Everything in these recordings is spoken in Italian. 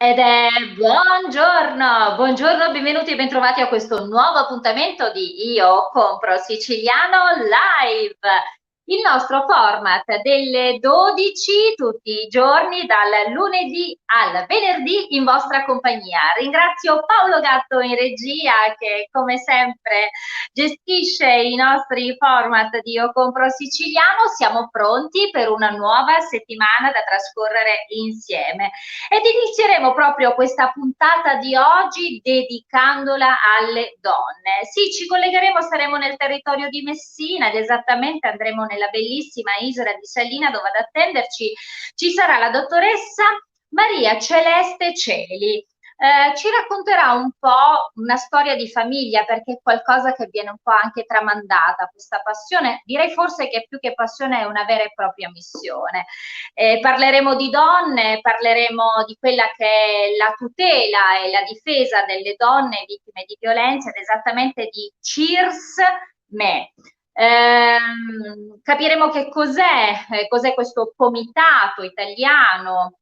Ed è buongiorno, benvenuti e bentrovati a questo nuovo appuntamento di Io Compro Siciliano Live, il nostro format delle 12 tutti i giorni dal lunedì al venerdì in vostra compagnia. Ringrazio Paolo Gatto in regia che come sempre gestisce i nostri format di Io Compro Siciliano. Siamo pronti per una nuova settimana da trascorrere insieme. Ed inizieremo proprio questa puntata di oggi dedicandola alle donne. Sì, ci collegheremo, saremo nel territorio di Messina ed esattamente andremo nella bellissima isola di Salina dove ad attenderci ci sarà la dottoressa Maria Celeste Celi. Ci racconterà un po' una storia di famiglia perché è qualcosa che viene un po' anche tramandata, questa passione, direi forse che più che passione è una vera e propria missione. Parleremo di donne, parleremo di quella che è la tutela e la difesa delle donne vittime di violenza ed esattamente di CIRS Me. Capiremo che cos'è questo comitato italiano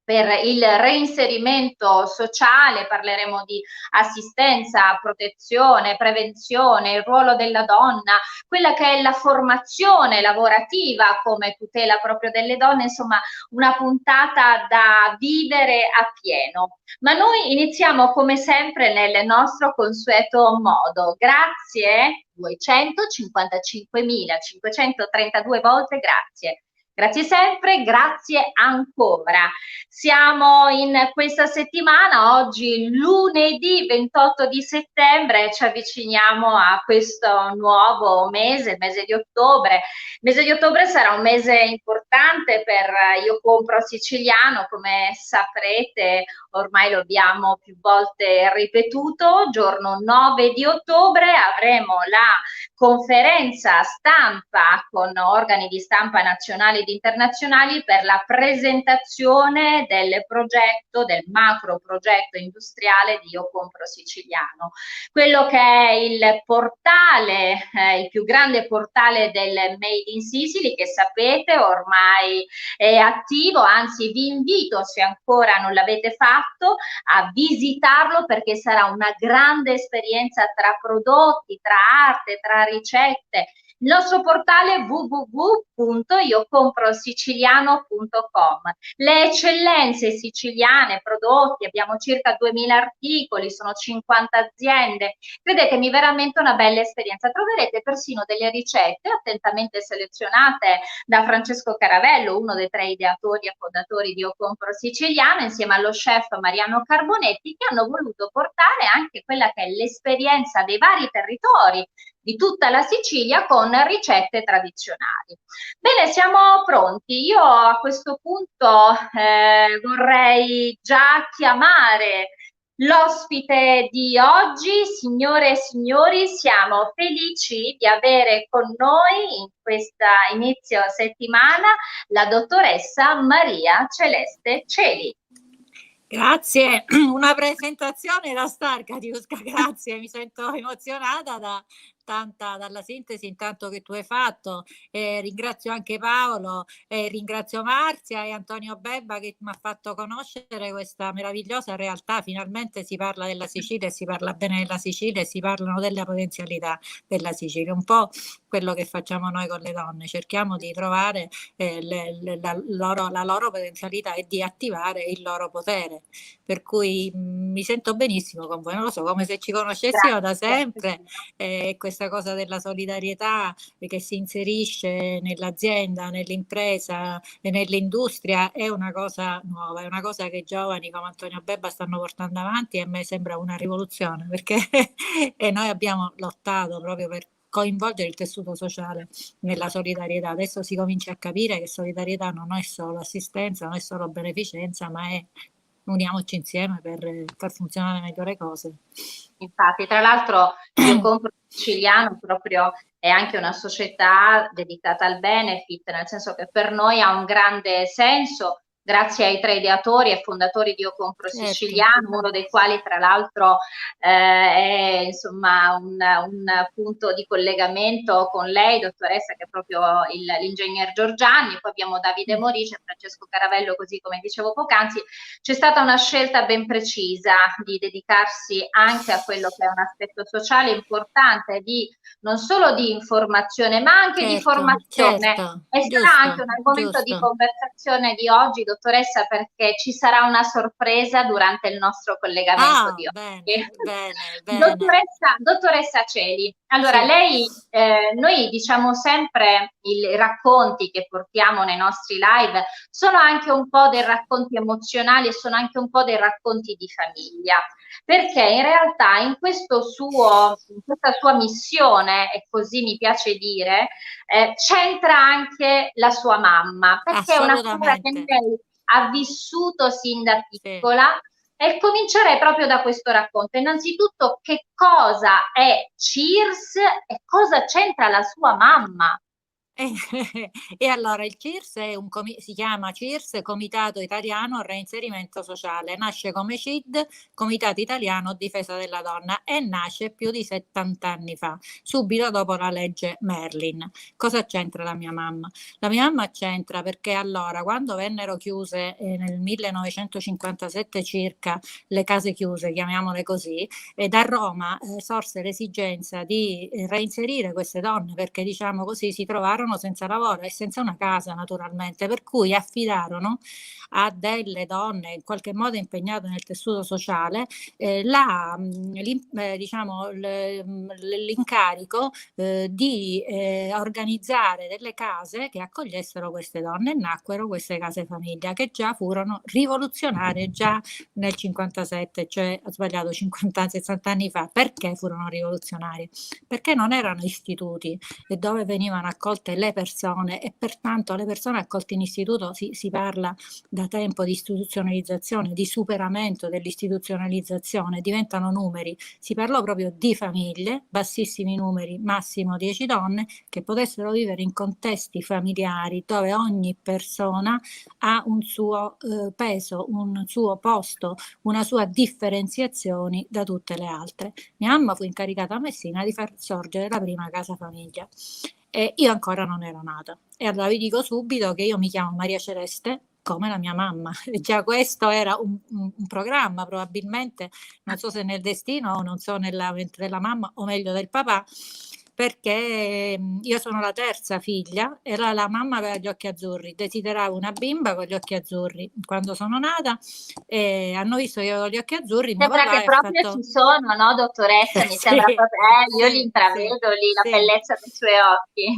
per il reinserimento sociale, parleremo di assistenza, protezione, prevenzione, il ruolo della donna, quella che è la formazione lavorativa come tutela proprio delle donne, insomma una puntata da vivere a pieno. Ma noi iniziamo come sempre nel nostro consueto modo. Grazie 255.532 volte, grazie. Grazie sempre, grazie ancora. Siamo in questa settimana, oggi lunedì 28 di settembre, ci avviciniamo a questo nuovo mese, il mese di ottobre. Il mese di ottobre sarà un mese importante per Io Compro Siciliano, come saprete, ormai lo abbiamo più volte ripetuto, giorno 9 di ottobre avremo la conferenza stampa con organi di stampa nazionali ed internazionali per la presentazione del progetto, del macro progetto industriale di Io Compro Siciliano. Quello che è il portale, il più grande portale del Made in Sicily, che sapete ormai è attivo, anzi vi invito, se ancora non l'avete fatto, a visitarlo perché sarà una grande esperienza tra prodotti, tra arte, tra ricette. Il nostro portale www.iocomprosiciliano.com. Le eccellenze siciliane, prodotti, abbiamo circa 2000 articoli, sono 50 aziende. Credetemi, veramente una bella esperienza. Troverete persino delle ricette attentamente selezionate da Francesco Caravello, uno dei 3 ideatori e fondatori di Io Compro Siciliano, insieme allo chef Mariano Carbonetti, che hanno voluto portare anche quella che è l'esperienza dei vari territori di tutta la Sicilia con ricette tradizionali. Bene, siamo pronti. Io a questo punto vorrei già chiamare l'ospite di oggi. Signore e signori, siamo felici di avere con noi in questa inizio settimana la dottoressa Maria Celeste Celi. Grazie, una presentazione da star, Katiuska, grazie, mi sento emozionata dalla sintesi intanto che tu hai fatto. Ringrazio anche Paolo, ringrazio Marzia e Antonio Bebba che mi ha fatto conoscere questa meravigliosa realtà. Finalmente si parla della Sicilia e si parla bene della Sicilia e si parlano della potenzialità della Sicilia, un po' quello che facciamo noi con le donne, cerchiamo di trovare la loro potenzialità e di attivare il loro potere, per cui mi sento benissimo con voi, non lo so, come se ci conoscessimo da sempre. Questa cosa della solidarietà che si inserisce nell'azienda, nell'impresa e nell'industria è una cosa nuova, è una cosa che i giovani come Antonio Bebba stanno portando avanti e a me sembra una rivoluzione, perché e noi abbiamo lottato proprio per coinvolgere il tessuto sociale nella solidarietà. Adesso si comincia a capire che solidarietà non è solo assistenza, non è solo beneficenza, ma è uniamoci insieme per far funzionare meglio le cose. Infatti, tra l'altro, Io Compro Siciliano proprio è anche una società dedicata al benefit, nel senso che per noi ha un grande senso grazie ai 3 ideatori e fondatori di Io Compro certo. Siciliano, uno dei quali tra l'altro è insomma un punto di collegamento con lei, dottoressa, che è proprio l'ingegner Giorgiani. Poi abbiamo Davide Morice e Francesco Caravello, così come dicevo poc'anzi. C'è stata una scelta ben precisa di dedicarsi anche a quello che è un aspetto sociale importante, non solo di informazione, ma anche di Certo, formazione. certo, E sarà anche giusto, un argomento di giusto. conversazione di oggi, dottoressa, perché ci sarà una sorpresa durante il nostro collegamento Ah, di bene, oggi. bene, bene. Dottoressa Celi, allora Sì, lei, noi diciamo sempre i racconti che portiamo nei nostri live sono anche un po' dei racconti emozionali e sono anche un po' dei racconti di famiglia, perché in realtà in questa sua missione, e così mi piace dire, c'entra anche la sua mamma, perché è una cosa che assolutamente. lei ha vissuto sin da Sì. piccola. E comincerei proprio da questo racconto. Innanzitutto, che cosa è CIRS e cosa c'entra la sua mamma? E e allora il CIRS è si chiama CIRS, Comitato Italiano Reinserimento Sociale, nasce come CID, Comitato Italiano Difesa della Donna, e nasce più di 70 anni fa, subito dopo la legge Merlin. Cosa c'entra la mia mamma? La mia mamma c'entra perché allora, quando vennero chiuse nel 1957 circa, le case chiuse, chiamiamole così, e da Roma sorse l'esigenza di reinserire queste donne, perché diciamo così si trovarono senza lavoro e senza una casa, naturalmente, per cui affidarono a delle donne in qualche modo impegnate nel tessuto sociale diciamo, l'incarico di organizzare delle case che accogliessero queste donne, e nacquero queste case famiglia, che già furono rivoluzionarie già nel 57, cioè ho sbagliato, 50, 60 anni fa. Perché furono rivoluzionarie? Perché non erano istituti dove venivano accolte le persone, e pertanto le persone accolte in istituto, si parla da tempo di istituzionalizzazione, di superamento dell'istituzionalizzazione, diventano numeri. Si parlò proprio di famiglie, bassissimi numeri, massimo 10 donne, che potessero vivere in contesti familiari dove ogni persona ha un suo peso, un suo posto, una sua differenziazione da tutte le altre. Mia mamma fu incaricata a Messina di far sorgere la prima casa famiglia. E io ancora non ero nata. E allora vi dico subito che io mi chiamo Maria Celeste, come la mia mamma. E già questo era un programma, probabilmente, non so se nel destino o non so nella mente della mamma, o meglio del papà, perché io sono la terza figlia e la mamma aveva gli occhi azzurri, desiderava una bimba con gli occhi azzurri. Quando sono nata hanno visto che io avevo gli occhi azzurri, mio Sembra che papà ha proprio fatto... ci sono, no, dottoressa? Mi sì, sembra proprio, io li sì, sì, intravedo lì, la sì. bellezza dei suoi occhi.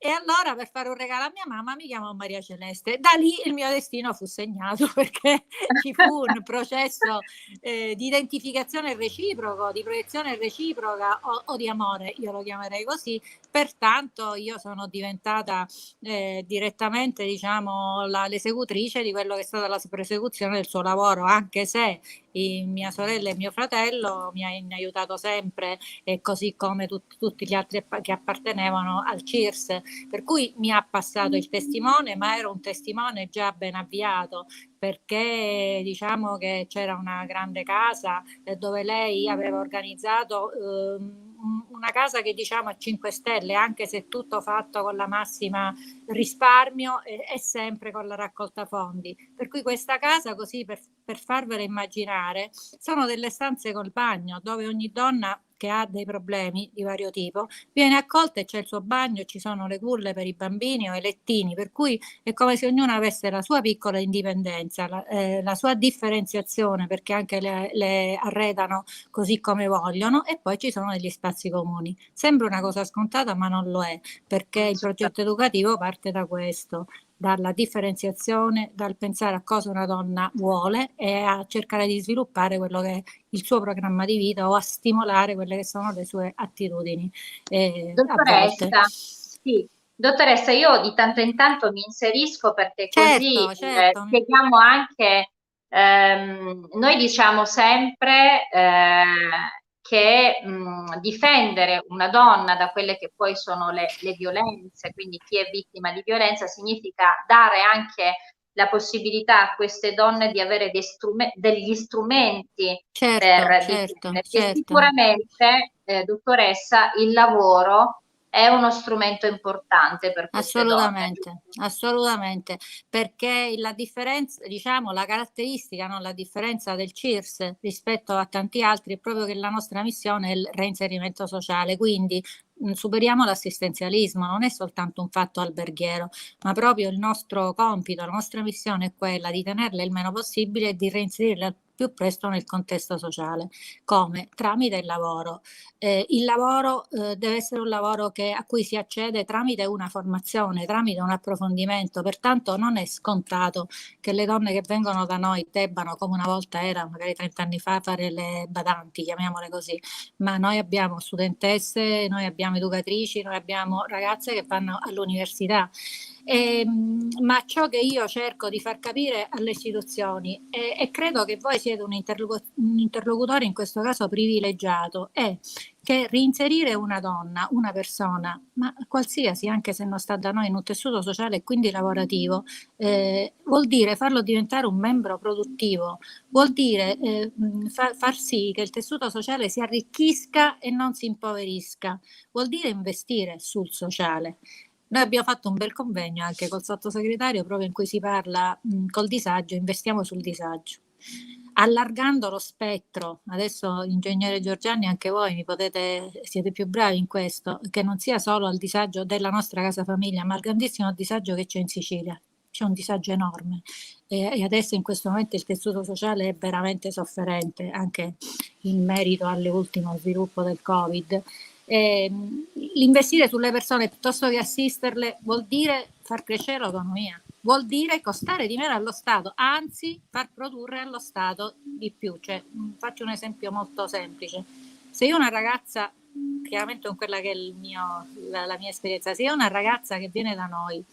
E allora, per fare un regalo a mia mamma, mi chiamò Maria Celeste. Da lì il mio destino fu segnato, perché ci fu un processo di identificazione reciproco, di proiezione reciproca, o di amore, io lo chiamerei così. Pertanto io sono diventata direttamente, diciamo, l'esecutrice di quello che è stata la prosecuzione del suo lavoro, anche se mia sorella e mio fratello mi hanno aiutato sempre, così come tutti gli altri che appartenevano al CIRS, per cui mi ha passato il testimone, ma era un testimone già ben avviato, perché diciamo che c'era una grande casa dove lei aveva organizzato una casa che diciamo a 5 stelle, anche se tutto fatto con la massima risparmio e sempre con la raccolta fondi. Per cui questa casa, così per farvela immaginare, sono delle stanze col bagno dove ogni donna che ha dei problemi di vario tipo viene accolta e c'è il suo bagno, ci sono le culle per i bambini o i lettini, per cui è come se ognuno avesse la sua piccola indipendenza, la sua differenziazione, perché anche le arredano così come vogliono, e poi ci sono degli spazi comuni. Sembra una cosa scontata, ma non lo è, perché il progetto educativo parte da questo, dalla differenziazione, dal pensare a cosa una donna vuole e a cercare di sviluppare quello che è il suo programma di vita, o a stimolare quelle che sono le sue attitudini a volte. Dottoressa, sì, dottoressa, io di tanto in tanto mi inserisco perché così Certo, certo. spieghiamo anche, noi diciamo sempre che difendere una donna da quelle che poi sono le violenze, quindi chi è vittima di violenza, significa dare anche la possibilità a queste donne di avere degli strumenti Certo, per certo, decidere. E certo. sicuramente, dottoressa, il lavoro è uno strumento importante per queste donne. Assolutamente, assolutamente, perché la differenza, diciamo, la caratteristica, no, la differenza del CIRS rispetto a tanti altri è proprio che la nostra missione è il reinserimento sociale, quindi superiamo l'assistenzialismo, non è soltanto un fatto alberghiero, ma proprio il nostro compito, la nostra missione è quella di tenerle il meno possibile e di reinserirle al più presto nel contesto sociale. Come? Tramite il lavoro deve essere un lavoro a cui si accede tramite una formazione, tramite un approfondimento, pertanto non è scontato che le donne che vengono da noi debbano, come una volta era, magari 30 anni fa, fare le badanti, chiamiamole così, ma noi abbiamo studentesse, noi abbiamo educatrici, noi abbiamo ragazze che vanno all'università. Ma ciò che io cerco di far capire alle istituzioni, e credo che voi siete un interlocutore in questo caso privilegiato, è che reinserire una donna, una persona, ma qualsiasi, anche se non sta da noi in un tessuto sociale e quindi lavorativo, vuol dire farlo diventare un membro produttivo, vuol dire far sì che il tessuto sociale si arricchisca e non si impoverisca, vuol dire investire sul sociale. Noi abbiamo fatto un bel convegno anche col sottosegretario proprio in cui si parla col disagio, investiamo sul disagio. Allargando lo spettro, adesso ingegnere Giorgiani, anche voi siete più bravi in questo, che non sia solo al disagio della nostra casa famiglia, ma al grandissimo disagio che c'è in Sicilia. C'è un disagio enorme e adesso in questo momento il tessuto sociale è veramente sofferente anche in merito all'ultimo sviluppo del Covid. L'investire sulle persone piuttosto che assisterle vuol dire far crescere l'economia, vuol dire costare di meno allo Stato, anzi far produrre allo Stato di più. Cioè, faccio un esempio molto semplice: se io una ragazza, chiaramente con quella che è la mia esperienza, se io una ragazza che viene da noi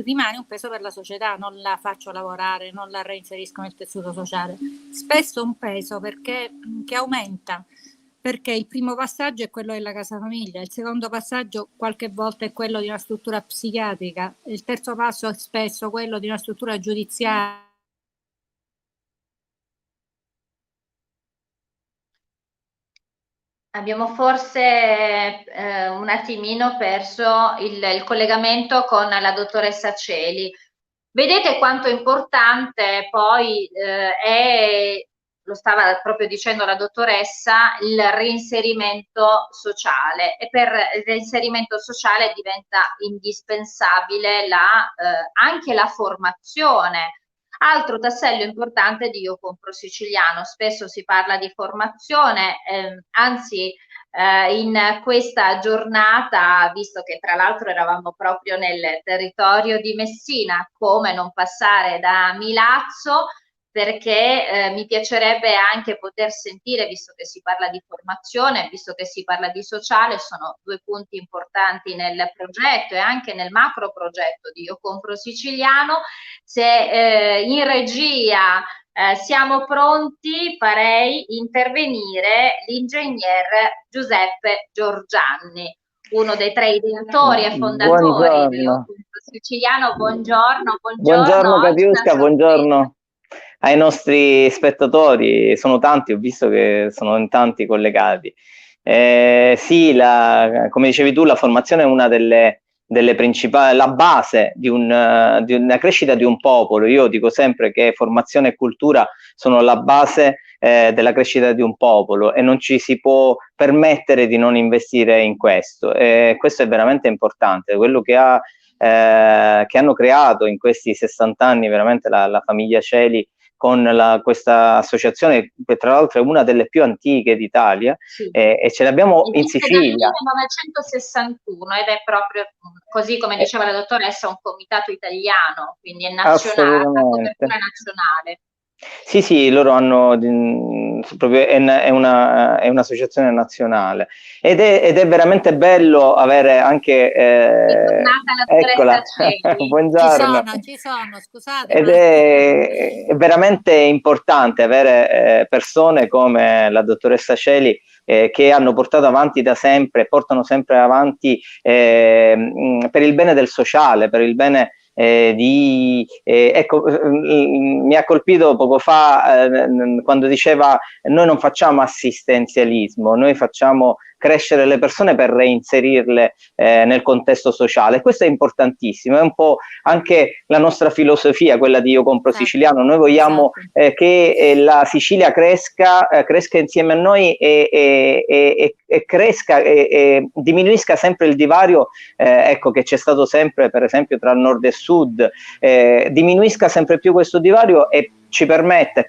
rimane un peso per la società, non la faccio lavorare, non la reinserisco nel tessuto sociale, spesso un peso che aumenta, perché il primo passaggio è quello della casa famiglia, il secondo passaggio qualche volta è quello di una struttura psichiatrica, il terzo passo è spesso quello di una struttura giudiziaria. Abbiamo forse un attimino perso il collegamento con la dottoressa Celi. Vedete quanto importante poi è, lo stava proprio dicendo la dottoressa, il reinserimento sociale, e per il reinserimento sociale diventa indispensabile anche la formazione. Altro tassello importante di Io Compro Siciliano: spesso si parla di formazione, anzi in questa giornata, visto che tra l'altro eravamo proprio nel territorio di Messina, come non passare da Milazzo, perché mi piacerebbe anche poter sentire, visto che si parla di formazione, visto che si parla di sociale, sono due punti importanti nel progetto e anche nel macro progetto di Io Compro Siciliano, se in regia siamo pronti, farei intervenire l'ingegner Giuseppe Giorgianni, uno dei tre ideatori e fondatori di Io Buongiorno. Compro Siciliano. Buongiorno, buongiorno. Buongiorno Oggi una Katiuska, sorpresa. buongiorno ai nostri spettatori. Sono tanti, ho visto che sono in tanti collegati. Sì, come dicevi tu, la formazione è una delle principali, la base di una crescita di un popolo. Io dico sempre che formazione e cultura sono la base della crescita di un popolo e non ci si può permettere di non investire in questo. Questo è veramente importante. Quello che hanno creato in questi 60 anni veramente la famiglia Celi con questa associazione, che tra l'altro è una delle più antiche d'Italia, Sì. E ce l'abbiamo in Sicilia. Dal 1961 ed è proprio, così come diceva la dottoressa, un comitato italiano, quindi è nazionale, ha copertura nazionale. Sì, sì, loro hanno proprio è un'associazione nazionale ed è veramente bello avere anche eccola, buongiorno. Ci sono, scusate. Ed è veramente importante avere persone come la dottoressa Celi che hanno portato avanti da sempre, portano sempre avanti per il bene del sociale, per il bene ecco, mi ha colpito poco fa quando diceva noi non facciamo assistenzialismo, noi facciamo crescere le persone per reinserirle nel contesto sociale. Questo è importantissimo, è un po' anche la nostra filosofia, quella di Io Compro Siciliano. Noi vogliamo che la Sicilia cresca insieme a noi e cresca e diminuisca sempre il divario, ecco, che c'è stato sempre, per esempio, tra nord e sud, diminuisca sempre più questo divario e ci permetta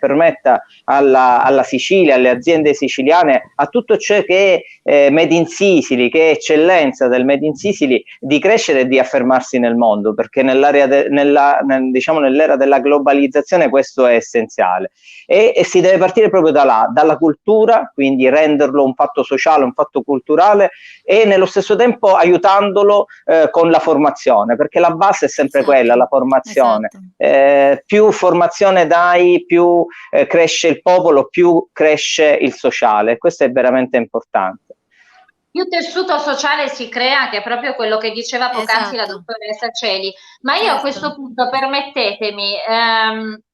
alla Sicilia, alle aziende siciliane, a tutto ciò che è Made in Sicily, che è eccellenza del Made in Sicily, di crescere e di affermarsi nel mondo, perché diciamo nell'era della globalizzazione questo è essenziale. E si deve partire proprio da là, dalla cultura, quindi renderlo un fatto sociale, un fatto culturale, e nello stesso tempo aiutandolo con la formazione, perché la base è sempre quella, la formazione. Più formazione dai, più cresce il popolo, più cresce il sociale. Questo è veramente importante. Più tessuto sociale si crea, che è proprio quello che diceva poc'anzi la dottoressa Celi. Ma io a questo punto permettetemi,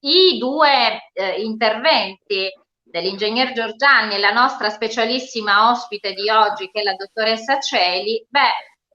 i due interventi dell'ingegner Giorgianni e la nostra specialissima ospite di oggi, che è la dottoressa Celi,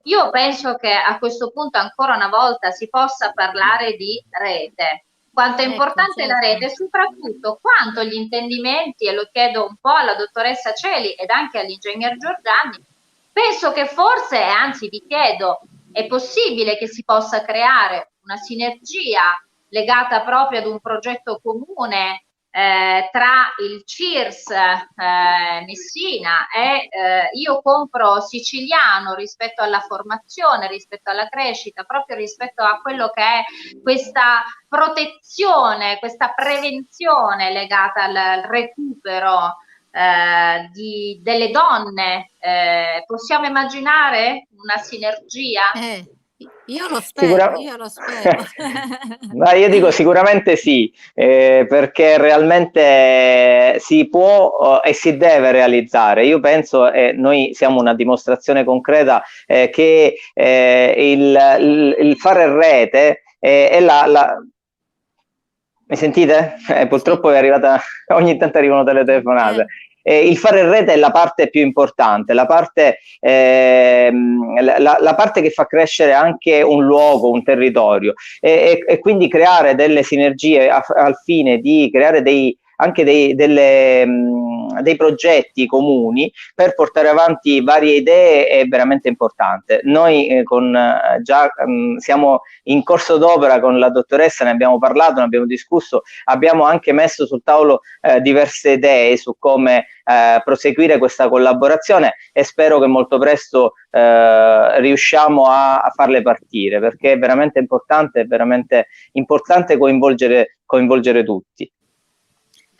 io penso che a questo punto ancora una volta si possa parlare di rete. Quanto è importante la rete e soprattutto quanto gli intendimenti, e lo chiedo un po' alla dottoressa Celi ed anche all'ingegner Giorgianni, penso che forse, anzi vi chiedo, è possibile che si possa creare una sinergia legata proprio ad un progetto comune tra il CIRS Messina e Io Compro Siciliano, rispetto alla formazione, rispetto alla crescita, proprio rispetto a quello che è questa protezione, questa prevenzione legata al recupero delle donne. Possiamo immaginare una sinergia? Io lo spero, io lo spero. No, io dico sicuramente sì, perché realmente si può e si deve realizzare. Io penso, e noi siamo una dimostrazione concreta, che il fare rete è mi sentite? Purtroppo è arrivata, ogni tanto arrivano delle telefonate. Il fare rete è la parte più importante, la parte che fa crescere anche un luogo, un territorio, e quindi creare delle sinergie al fine di creare dei progetti comuni per portare avanti varie idee è veramente importante. Noi siamo in corso d'opera con la dottoressa, ne abbiamo parlato, ne abbiamo discusso, abbiamo anche messo sul tavolo diverse idee su come proseguire questa collaborazione, e spero che molto presto riusciamo a farle partire, perché è veramente importante coinvolgere tutti.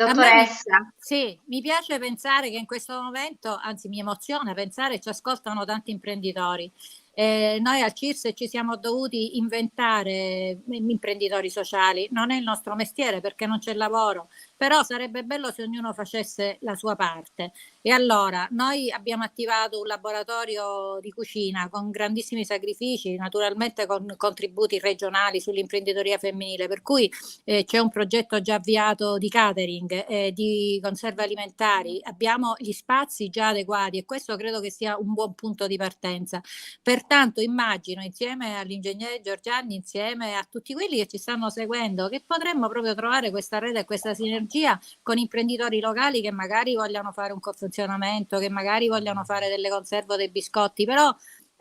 Dottoressa. Sì, mi piace pensare che in questo momento, anzi mi emoziona pensare, ci ascoltano tanti imprenditori. Noi al CIRS ci siamo dovuti inventare imprenditori sociali, non è il nostro mestiere perché non c'è lavoro, però sarebbe bello se ognuno facesse la sua parte. E allora noi abbiamo attivato un laboratorio di cucina con grandissimi sacrifici, naturalmente con contributi regionali sull'imprenditoria femminile, per cui c'è un progetto già avviato di catering, di conserve alimentari, abbiamo gli spazi già adeguati e questo credo che sia un buon punto di partenza. Pertanto immagino, insieme all'ingegnere Giorgianni, insieme a tutti quelli che ci stanno seguendo, che potremmo proprio trovare questa rete e questa sinergia con imprenditori locali che magari vogliano fare un confezionamento, che magari vogliano fare delle conserve o dei biscotti, però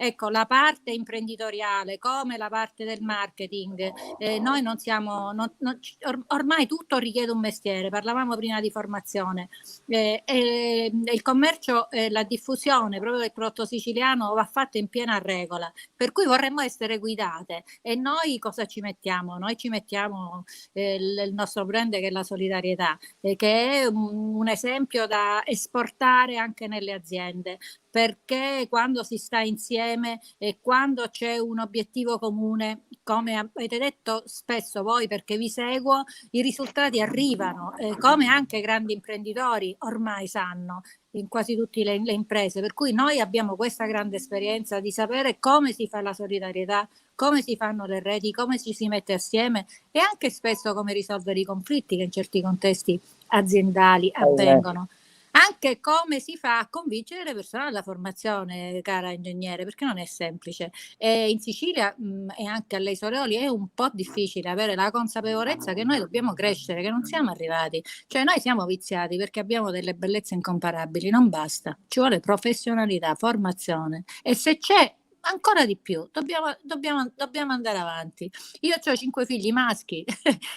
ecco, la parte imprenditoriale come la parte del marketing, noi non siamo, ormai tutto richiede un mestiere, parlavamo prima di formazione, il commercio, la diffusione proprio del prodotto siciliano va fatto in piena regola, per cui vorremmo essere guidate e noi cosa ci mettiamo? Noi ci mettiamo il nostro brand che è la solidarietà, che è un esempio da esportare anche nelle aziende, perché quando si sta insieme e quando c'è un obiettivo comune, come avete detto spesso voi, perché vi seguo, i risultati arrivano, come anche grandi imprenditori ormai sanno in quasi tutte le imprese, per cui noi abbiamo questa grande esperienza di sapere come si fa la solidarietà, come si fanno le reti, come ci si mette assieme e anche spesso come risolvere i conflitti che in certi contesti aziendali avvengono. Anche come si fa a convincere le persone alla formazione, cara ingegnere, perché non è semplice. E in Sicilia e anche alle Soleoli è un po' difficile avere la consapevolezza che noi dobbiamo crescere, che non siamo arrivati. Cioè noi siamo viziati perché abbiamo delle bellezze incomparabili, non basta. Ci vuole professionalità, formazione e se c'è ancora di più, dobbiamo andare avanti. Io ho 5 figli maschi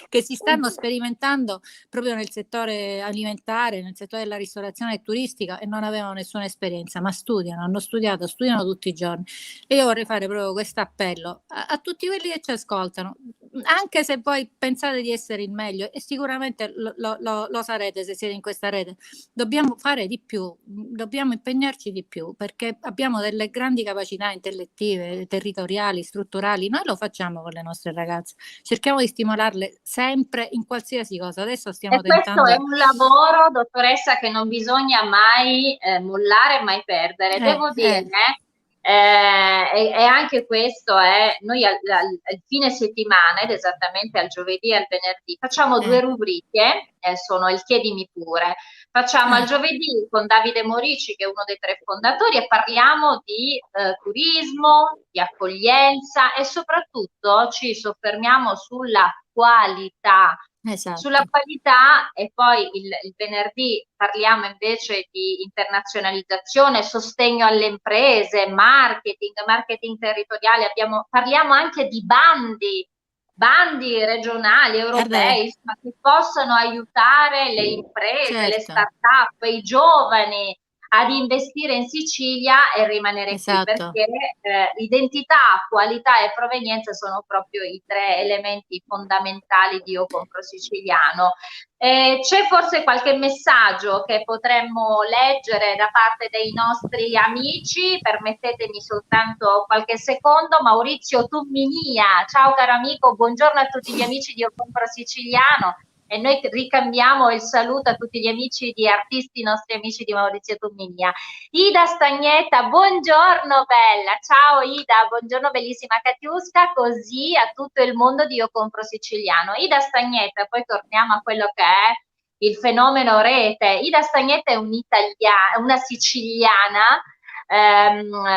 che si stanno sperimentando proprio nel settore alimentare, nel settore della ristorazione e turistica e non avevano nessuna esperienza, ma studiano studiano tutti i giorni. E io vorrei fare proprio questo appello a tutti quelli che ci ascoltano, anche se voi pensate di essere il meglio, e sicuramente lo sarete se siete in questa rete, dobbiamo fare di più, dobbiamo impegnarci di più, perché abbiamo delle grandi capacità intellettive, territoriali, strutturali. Noi lo facciamo con le nostre ragazze, cerchiamo di stimolarle sempre in qualsiasi cosa. Adesso stiamo tentando. Questo è un lavoro, dottoressa, che non bisogna mai mollare, mai perdere. Devo dire, e anche questo è, noi al fine settimana, ed esattamente al giovedì e al venerdì, facciamo 2 rubriche, sono il chiedimi pure. Facciamo al giovedì con Davide Morici, che è uno dei 3 fondatori, e parliamo di turismo, di accoglienza e soprattutto ci soffermiamo sulla qualità. Esatto. Sulla qualità, e poi il venerdì parliamo invece di internazionalizzazione, sostegno alle imprese, marketing territoriale, parliamo anche di bandi regionali, europei, insomma, che possono aiutare le imprese, le start-up, i giovani ad investire in Sicilia e rimanere qui, perché identità, qualità e provenienza sono proprio i 3 elementi fondamentali di Io Compro Siciliano. C'è forse qualche messaggio che potremmo leggere da parte dei nostri amici? Permettetemi soltanto qualche secondo. Maurizio Tumminia, ciao caro amico, buongiorno a tutti gli amici di Io Compro Siciliano. E noi ricambiamo il saluto a tutti gli amici di artisti, i nostri amici di Maurizio Tumminia. Ida Stagnetta, buongiorno bella, ciao Ida, buongiorno bellissima Katiuska, così a tutto il mondo di Io Compro Siciliano. Ida Stagnetta, poi torniamo a quello che è il fenomeno rete. Ida Stagnetta è una siciliana,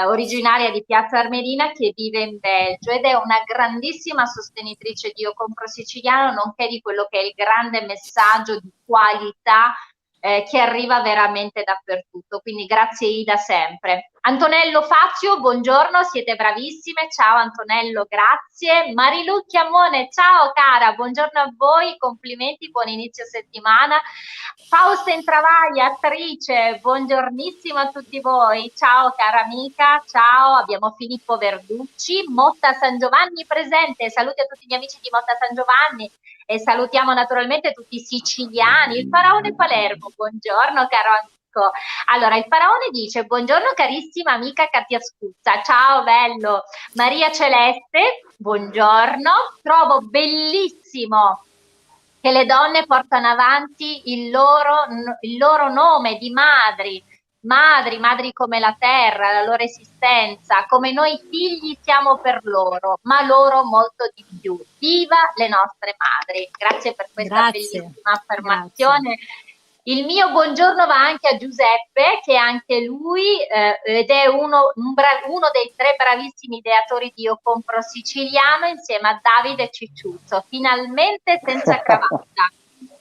originaria di Piazza Armerina, che vive in Belgio ed è una grandissima sostenitrice di Io Compro Siciliano, nonché di quello che è il grande messaggio di qualità che arriva veramente dappertutto. Quindi grazie Ida sempre. Antonello Fazio, buongiorno, siete bravissime, ciao Antonello, grazie. Marilu Chiamone, ciao cara, buongiorno a voi, complimenti, buon inizio settimana. Fausta Intravaglia, attrice, buongiornissimo a tutti voi, ciao cara amica, ciao, abbiamo Filippo Verducci, Motta San Giovanni presente, saluti a tutti gli amici di Motta San Giovanni e salutiamo naturalmente tutti i siciliani. Il Faraone Palermo, buongiorno caro amico. Allora, il Faraone dice: buongiorno carissima amica Katia Scuzza, ciao bello. Maria Celeste, buongiorno, trovo bellissimo che le donne portano avanti il loro nome di madri come la terra, la loro esistenza, come noi figli siamo per loro, ma loro molto di più. Viva le nostre madri! Grazie per questa bellissima affermazione. Grazie. Il mio buongiorno va anche a Giuseppe, che anche lui ed è uno dei 3 bravissimi ideatori di Io Compro Siciliano, insieme a Davide Cicciuzzo, finalmente senza cravatta.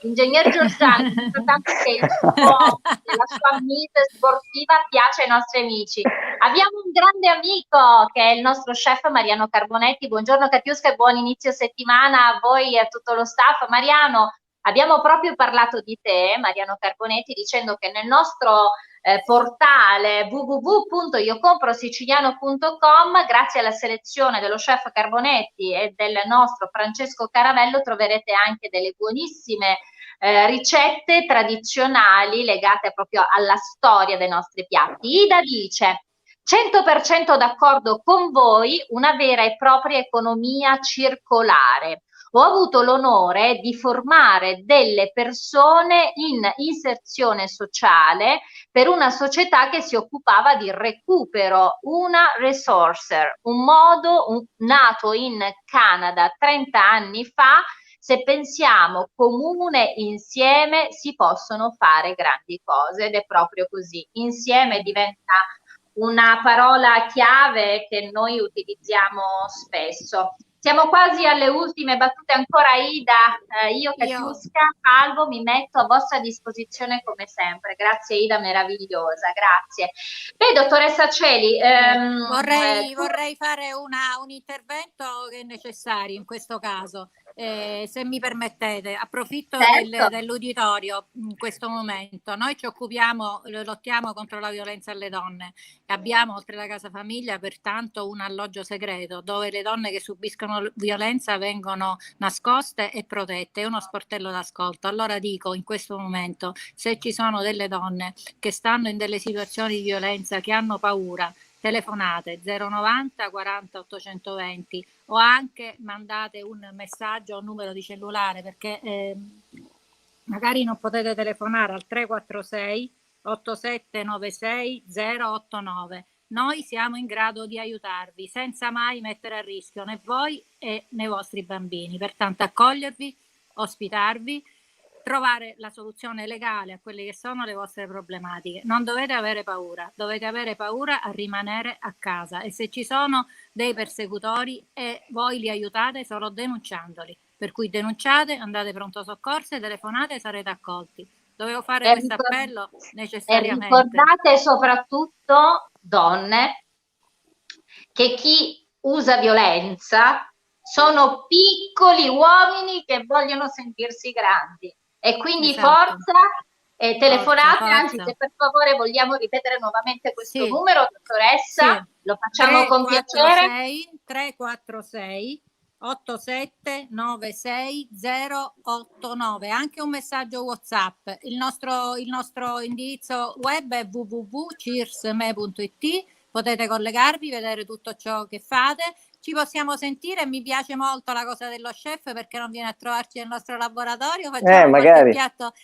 Ingegner Giorgiani, importante che la sua meet sportiva piace ai nostri amici. Abbiamo un grande amico che è il nostro chef Mariano Carbonetti. Buongiorno Katiuska e buon inizio settimana a voi e a tutto lo staff. Mariano, abbiamo proprio parlato di te, Mariano Carbonetti, dicendo che nel nostro portale www.iocomprosiciliano.com, grazie alla selezione dello chef Carbonetti e del nostro Francesco Caravello, troverete anche delle buonissime ricette tradizionali legate proprio alla storia dei nostri piatti. Ida dice: 100% d'accordo con voi, una vera e propria economia circolare. Ho avuto l'onore di formare delle persone in inserzione sociale per una società che si occupava di recupero, una resourcer, un modo nato in Canada 30 anni fa. Se pensiamo comune, insieme si possono fare grandi cose, ed è proprio così. Insieme diventa una parola chiave che noi utilizziamo spesso. Siamo quasi alle ultime battute ancora, Ida. Io Katiuska Calvo mi metto a vostra disposizione come sempre. Grazie Ida, meravigliosa, grazie. Beh, dottoressa Celi, vorrei fare un intervento che è necessario in questo caso. Se mi permettete, approfitto certo. dell'uditorio in questo momento. Noi ci occupiamo, lottiamo contro la violenza alle donne. Abbiamo, oltre alla casa famiglia, pertanto un alloggio segreto dove le donne che subiscono violenza vengono nascoste e protette. È uno sportello d'ascolto. Allora dico, in questo momento, se ci sono delle donne che stanno in delle situazioni di violenza, che hanno paura, telefonate 090 40 820 o anche mandate un messaggio o un numero di cellulare, perché magari non potete telefonare al 346 8796 089. Noi siamo in grado di aiutarvi senza mai mettere a rischio né voi né i vostri bambini. Pertanto accogliervi, ospitarvi, trovare la soluzione legale a quelle che sono le vostre problematiche. Non dovete avere paura a rimanere a casa, e se ci sono dei persecutori e voi li aiutate solo denunciandoli. Per cui denunciate, andate pronto soccorso, telefonate e sarete accolti. Dovevo fare questo appello necessariamente. E ricordate soprattutto, donne, che chi usa violenza sono piccoli uomini che vogliono sentirsi grandi. E quindi forza, telefonate, forza. Anzi, se per favore vogliamo ripetere nuovamente questo numero, dottoressa, lo facciamo con piacere. 346 8796 089, anche un messaggio WhatsApp. Il nostro indirizzo web è www.cirsme.it, potete collegarvi, vedere tutto ciò che fate. Ci possiamo sentire, mi piace molto la cosa dello chef, perché non viene a trovarci nel nostro laboratorio, facciamo qualche piatto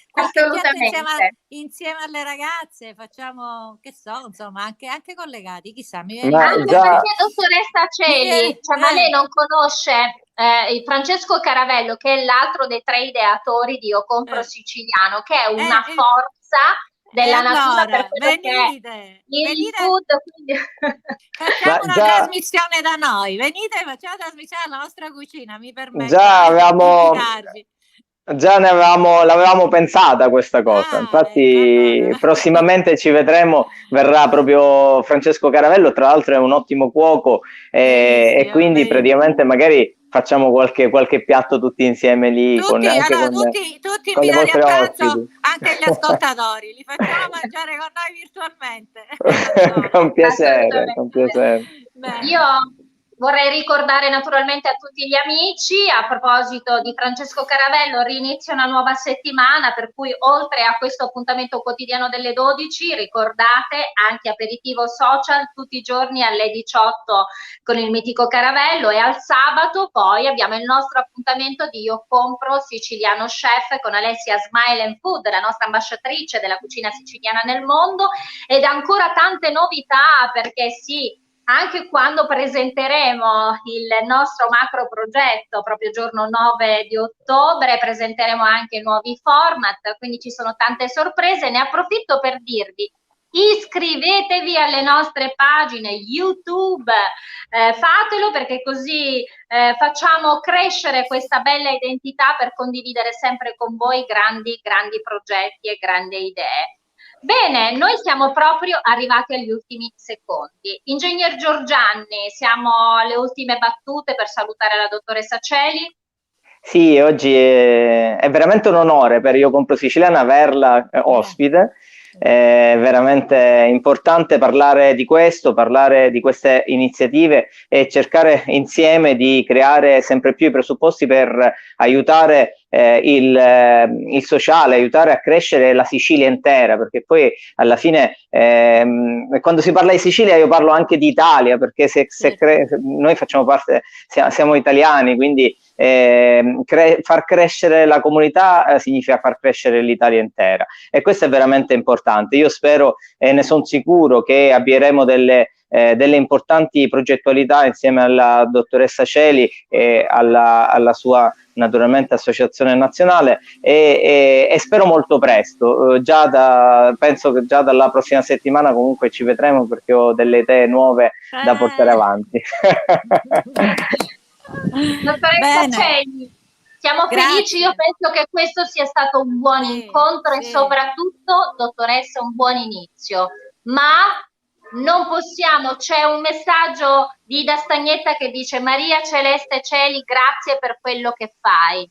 insieme alle ragazze, facciamo, che so, insomma, anche collegati, chissà. Anche perché dottoressa Celi, ma lei non conosce il Francesco Caravello, che è l'altro dei 3 ideatori di Io Compro Siciliano, che è una forza della natura, per quello venite, il food, quindi... facciamo una trasmissione da noi, venite, facciamo una trasmissione alla nostra cucina, mi permetto. Già l'avevamo pensata questa cosa, infatti allora. Prossimamente ci vedremo, verrà proprio Francesco Caravello, tra l'altro è un ottimo cuoco e quindi praticamente magari facciamo qualche piatto tutti insieme lì, tutti invitati a pranzo, anche gli ascoltatori, li facciamo mangiare con noi virtualmente. Con piacere. Io vorrei ricordare naturalmente a tutti gli amici, a proposito di Francesco Caravello, rinizia una nuova settimana, per cui oltre a questo appuntamento quotidiano delle 12, ricordate anche aperitivo social tutti i giorni alle 18 con il mitico Caravello, e al sabato poi abbiamo il nostro appuntamento di Io Compro Siciliano Chef con Alessia Smile and Food, la nostra ambasciatrice della cucina siciliana nel mondo, ed ancora tante novità, perché anche quando presenteremo il nostro macro progetto, proprio giorno 9 di ottobre, presenteremo anche nuovi format, quindi ci sono tante sorprese. Ne approfitto per dirvi: iscrivetevi alle nostre pagine YouTube, fatelo, perché così facciamo crescere questa bella identità per condividere sempre con voi grandi progetti e grandi idee. Bene, noi siamo proprio arrivati agli ultimi secondi. Ingegner Giorgianni, siamo alle ultime battute per salutare la dottoressa Celi. Sì, oggi è veramente un onore per Io Compro Siciliano averla ospite. È veramente importante parlare di questo, parlare di queste iniziative e cercare insieme di creare sempre più i presupposti per aiutare il sociale, aiutare a crescere la Sicilia intera, perché poi alla fine quando si parla di Sicilia io parlo anche di Italia, perché noi facciamo parte, siamo italiani, quindi far crescere la comunità significa far crescere l'Italia intera, e questo è veramente importante. Io spero e ne sono sicuro che avvieremo delle importanti progettualità insieme alla dottoressa Celi e alla sua naturalmente associazione nazionale, e spero molto presto, penso che già dalla prossima settimana comunque ci vedremo, perché ho delle idee nuove da portare avanti. Dottoressa Celi, siamo felici, io penso che questo sia stato un buon incontro e soprattutto, dottoressa, un buon inizio, ma non possiamo, c'è un messaggio di Ida Stagnetta che dice: Maria Celeste Celi, grazie per quello che fai.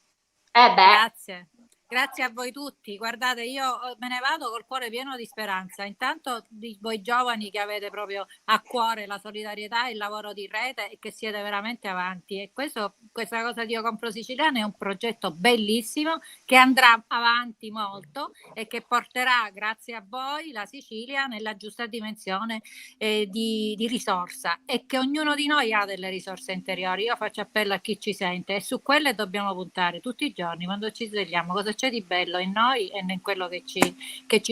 Grazie a voi tutti. Guardate, io me ne vado col cuore pieno di speranza. Intanto di voi giovani che avete proprio a cuore la solidarietà e il lavoro di rete e che siete veramente avanti. E questa cosa di Io Compro Siciliano è un progetto bellissimo che andrà avanti molto e che porterà, grazie a voi, la Sicilia nella giusta dimensione di risorsa, e che ognuno di noi ha delle risorse interiori. Io faccio appello a chi ci sente e su quelle dobbiamo puntare tutti i giorni quando ci svegliamo. Cosa c'è di bello in noi e in quello che ci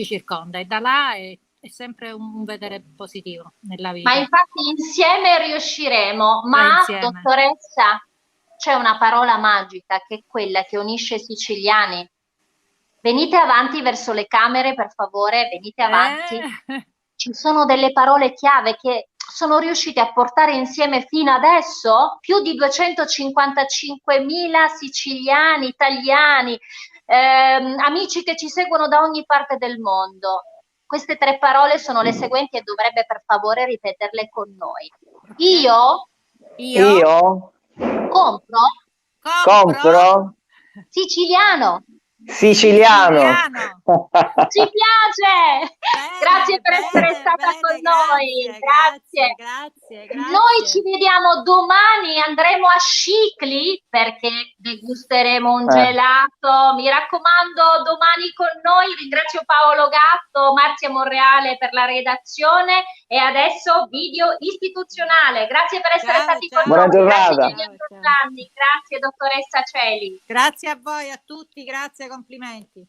circonda, e da là è sempre un vedere positivo nella vita. Ma infatti insieme riusciremo. Ma dottoressa, c'è una parola magica che è quella che unisce i siciliani. Venite avanti verso le camere, per favore, venite avanti. Ci sono delle parole chiave che sono riusciti a portare insieme fino adesso più di 255.000 siciliani, italiani, amici che ci seguono da ogni parte del mondo. Queste 3 parole sono le seguenti e dovrebbe per favore ripeterle con noi. Io compro siciliano. Siciliano. Ci piace! Grazie per essere stata con noi. Grazie. Noi ci vediamo domani, andremo a Scicli perché degusteremo un gelato. Mi raccomando, domani con noi. Ringrazio Paolo Gatto, Marzia Monreale per la redazione, e adesso video istituzionale. Grazie per essere stati con Buona noi. giornata. Grazie dottoressa Celi. Grazie a voi, a tutti, grazie, complimenti.